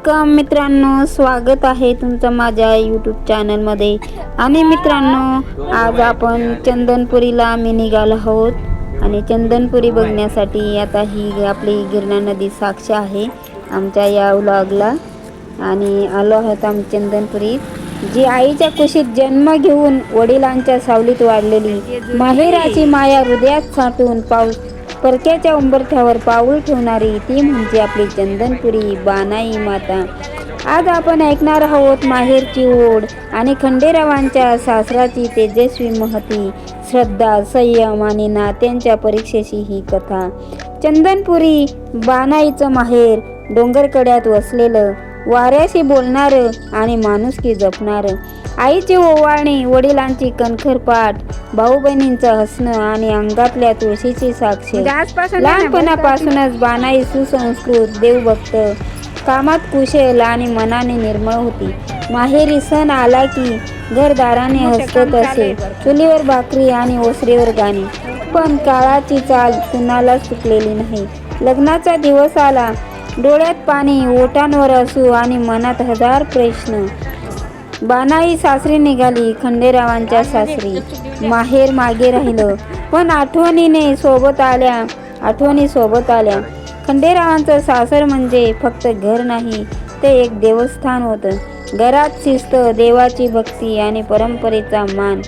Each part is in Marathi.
वेलकम मित्रांनो, स्वागत आहे तुमचं माझ्या यूट्यूब चॅनलमध्ये. आणि मित्रांनो, आज आपण चंदनपुरीला आम्ही निघालो आहोत आणि चंदनपुरी बघण्यासाठी. आता ही आपली गिरणा नदी साक्ष आहे आमच्या या व्लॉगला. आणि आलो आहोत आम्ही चंदनपुरीत, जी आईच्या कुशीत जन्म घेऊन वडिलांच्या सावलीत वाढलेली, माहेराची माया हृदयात साठवून परक्याच्या उंबरठ्यावर पाऊल ठेवणारी, ती म्हणजे आपली चंदनपुरी बानाई माता. आज आपण ऐकणार आहोत माहेरची ओढ आणि खंडेरावांच्या सासराची तेजस्वी महती, श्रद्धा, संयम आणि नात्यांच्या परीक्षेची ही कथा. चंदनपुरी बानाईचं माहेर, डोंगरकड्यात वसलेलं, वाऱ्याशी बोलणारं आणि माणुसकी जपणारं. आईची ओवाळणी, वडिलांची कणखर पाठ, भाऊ बहिणींचं हसणं आणि अंगातल्या तुळशीची साक्ष. लहानपणापासूनच बानाई सुसंस्कृत, देवभक्त, कामात कुशल आणि मनाने निर्मळ होती. माहेरी सण आला की घरदाराने हसत असे, चुलीवर भाकरी आणि ओसरीवर गाणी. पण काळाची चाल कुणालाच चुकलेली नाही. लग्नाचा दिवस आला, डोळ्यात पाणी, ओठांवर असू आणि मनात हजार प्रश्न. बानाई सासरी निघाली, खंडेरावांच्या सासरी. माहेर मागे राहिलं, पण आठवणी सोबत आल्या. खंडेरावांचं सासर म्हणजे फक्त घर नाही, ते एक देवस्थान होतं. घरात शिस्त, देवाची भक्ती आणि परंपरेचा मान.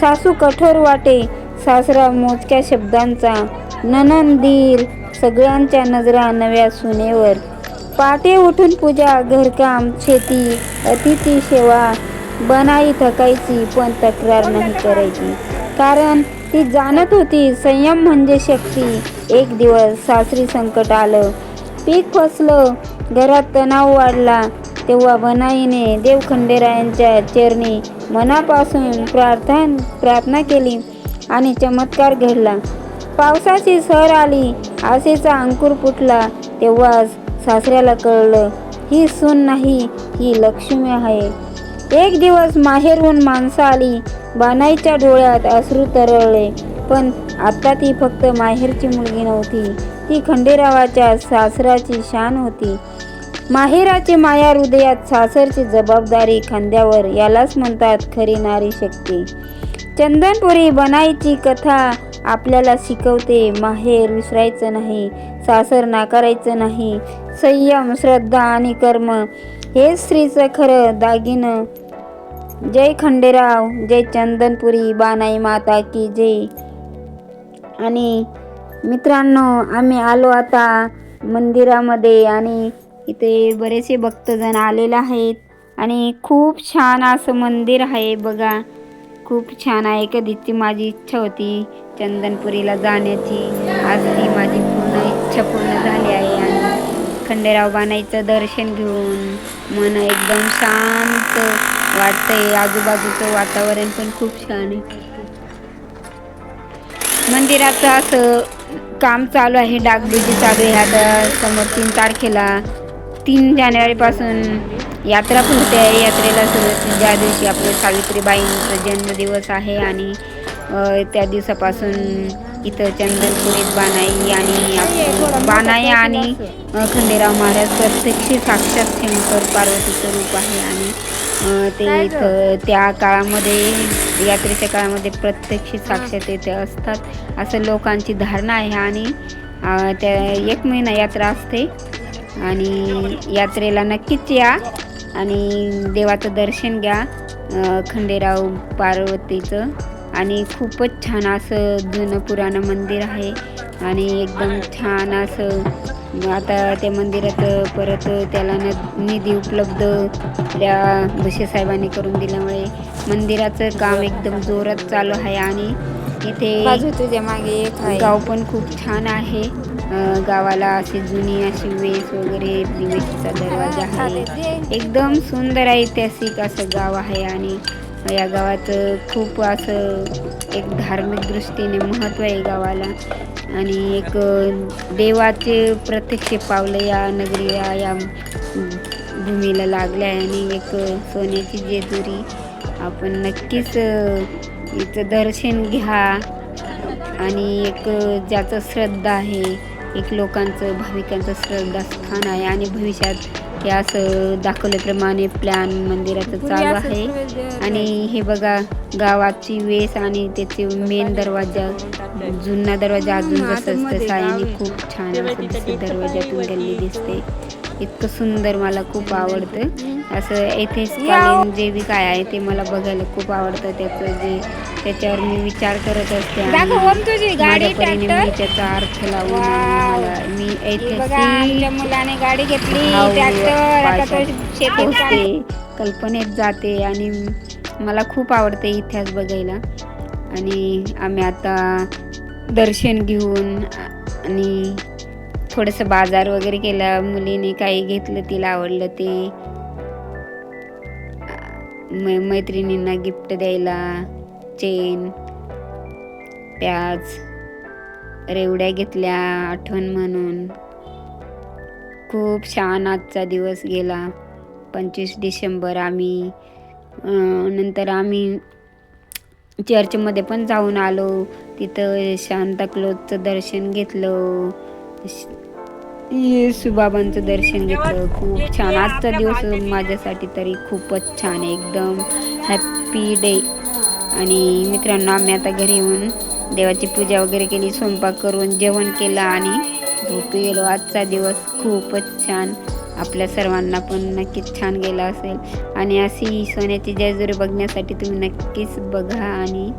सासू कठोर वाटे, सासरा मोजक्या शब्दांचा. नणंद, दीर, सगळ्यांच्या नजरा नव्या सुनेवर. पहाटे उठून पूजा, घरकाम, शेती, अतिथी सेवा. बानाई थकायची पण तक्रार नाही करायची, कारण ती जाणत होती संयम म्हणजे शक्ती. एक दिवस सासरी संकट आलं, पीक फसलं, घरात तणाव वाढला. तेव्हा बानाईने देव खंडेरायांच्या चरणी मनापासून प्रार्थना केली आणि चमत्कार घडला. पावसाची सर आली, आशेचा अंकुर फुटला. तेव्हाच सासऱ्याला कळलं, ही सून नाही, ही लक्ष्मी आहे. एक दिवस माहेरहून माणसं आली. बानाईच्या डोळ्यात अश्रू तरळले. पण आता ती फक्त माहेरची मुलगी नव्हती, ती खंडेरावाच्या सासराची शान होती. माहेराची माया हृदयात, सासरची जबाबदारी खांद्यावर, यालाच म्हणतात खरी नारी शक्ती. चंदनपुरी बानाईची कथा आपल्याला शिकवते, माहेर विसरायचं नाही, सासर नाकारायचं नाही. संयम, श्रद्धा आणि कर्म हे स्त्रीचं खरं दागिनं. जय खंडेराव, जय चंदनपुरी बानाई माता की जय. आणि मित्रांनो, आम्ही आलो आता मंदिरामध्ये आणि इथे बरेचसे भक्तजण आलेले आहेत. आणि खूप छान असं मंदिर आहे बघा, खूप छान आहे. कधीची माझी इच्छा होती चंदनपुरीला जाण्याची, आज ती माझी इच्छा पूर्ण झाली आहे. आणि खंडेराव बानाईचं दर्शन घेऊन मन एकदम शांत वाटतंय. आजूबाजूचं वातावरण पण खूप छान आहे. मंदिराचं असं काम चालू आहे, डागडुजी चालू आहे. आता समोर 3 तारखेला 3 जानेवारीपासून यात्रा पुरते आहे. यात्रेला सुरुवात, ज्या दिवशी आपल्या सावित्रीबाईंचा जन्मदिवस आहे. आणि त्या दिवसापासून इथं चंदनपुरीत बानाई आणि खंडेराव महाराज प्रत्यक्ष साक्षात शंकर पार्वतीचं रूप आहे. आणि ते इथं त्या काळामध्ये, यात्रेच्या काळामध्ये प्रत्यक्ष साक्षात येथे असतात असं लोकांची धारणा आहे. आणि त्या 1 महिना यात्रा असते. आणि यात्रेला नक्कीच या आणि देवाचं दर्शन घ्या, खंडेराव पार्वतीचं. आणि खूपच छान असं जुनं पुराणं मंदिर आहे आणि एकदम छान असं. आता त्या मंदिरात परत त्याला निधी उपलब्ध त्या भुसे करून दिल्यामुळे मंदिराचं काम एकदम जोरात चालू आहे. आणि इथे तुझ्या मागे गाव पण खूप छान आहे. गावाला अशी जुनी अशी वेस वगैरे, वेशीचा दरवाजा आहे. एकदम सुंदर ऐतिहासिक असं गाव आहे. आणि या गावात खूप असं एक धार्मिक दृष्टीने महत्त्व आहे गावाला. आणि एक देवाचे प्रत्यक्ष पावलं या नगरीला, या भूमीला लागले आहे. आणि एक सोन्याची जेजुरी. आपण नक्कीच इथं दर्शन घ्या. आणि एक ज्याचं श्रद्धा आहे, एक लोकांचं, भाविकांचं श्रद्धास्थान आहे. आणि भविष्यात हे असं दाखवल्याप्रमाणे प्लॅन मंदिराचं चालू आहे. आणि हे बघा गावाची वेस आणि त्याचे मेन दरवाजा, जुना दरवाजा अजून जसं तसं आहे आणि खूप छान असं दिसतं. दरवाजातून गल्ली दिसते, इतकं सुंदर, मला खूप आवडतं. असं ऐतिहासिक जे बी काय आहे ते मला बघायला खूप आवडतं. त्याच्यावर मी विचार करत असते आणि माझ्या परीने मी त्याचा अर्थ लावून मी ऐतिहासिक मुलाने गाडी घेतली, पोचते, कल्पनेत जाते आणि मला खूप आवडते इतिहास बघायला. आणि आम्ही आता दर्शन घेऊन आणि थोडंसं बाजार वगैरे केला. मुलीने काही घेतलं, तिला आवडलं ते. मैत्रिणींना गिफ्ट द्यायला चेन, प्याज, रेवड्या घेतल्या आठवण म्हणून. खूप छान आजचा दिवस गेला. 25 डिसेंबर. नंतर आम्ही चर्चमध्ये पण जाऊन आलो. तिथं सांताक्लॉजचं दर्शन घेतलं, येशू बाबांचं दर्शन घेतलं. खूप छान आजचा दिवस माझ्यासाठी तरी खूपच छान आहे, एकदम हॅपी डे. आणि मित्रांनो, आम्ही आता घरी येऊन देवाची पूजा वगैरे केली, स्वयंपाक करून जेवण केलं आणि झोपी गेलो. आजचा दिवस खूपच छान, आपल्या सर्वांना पण नक्कीच छान गेला असेल. आणि अशी सोन्याची जेजुरी बघण्यासाठी तुम्ही नक्कीच बघा आणि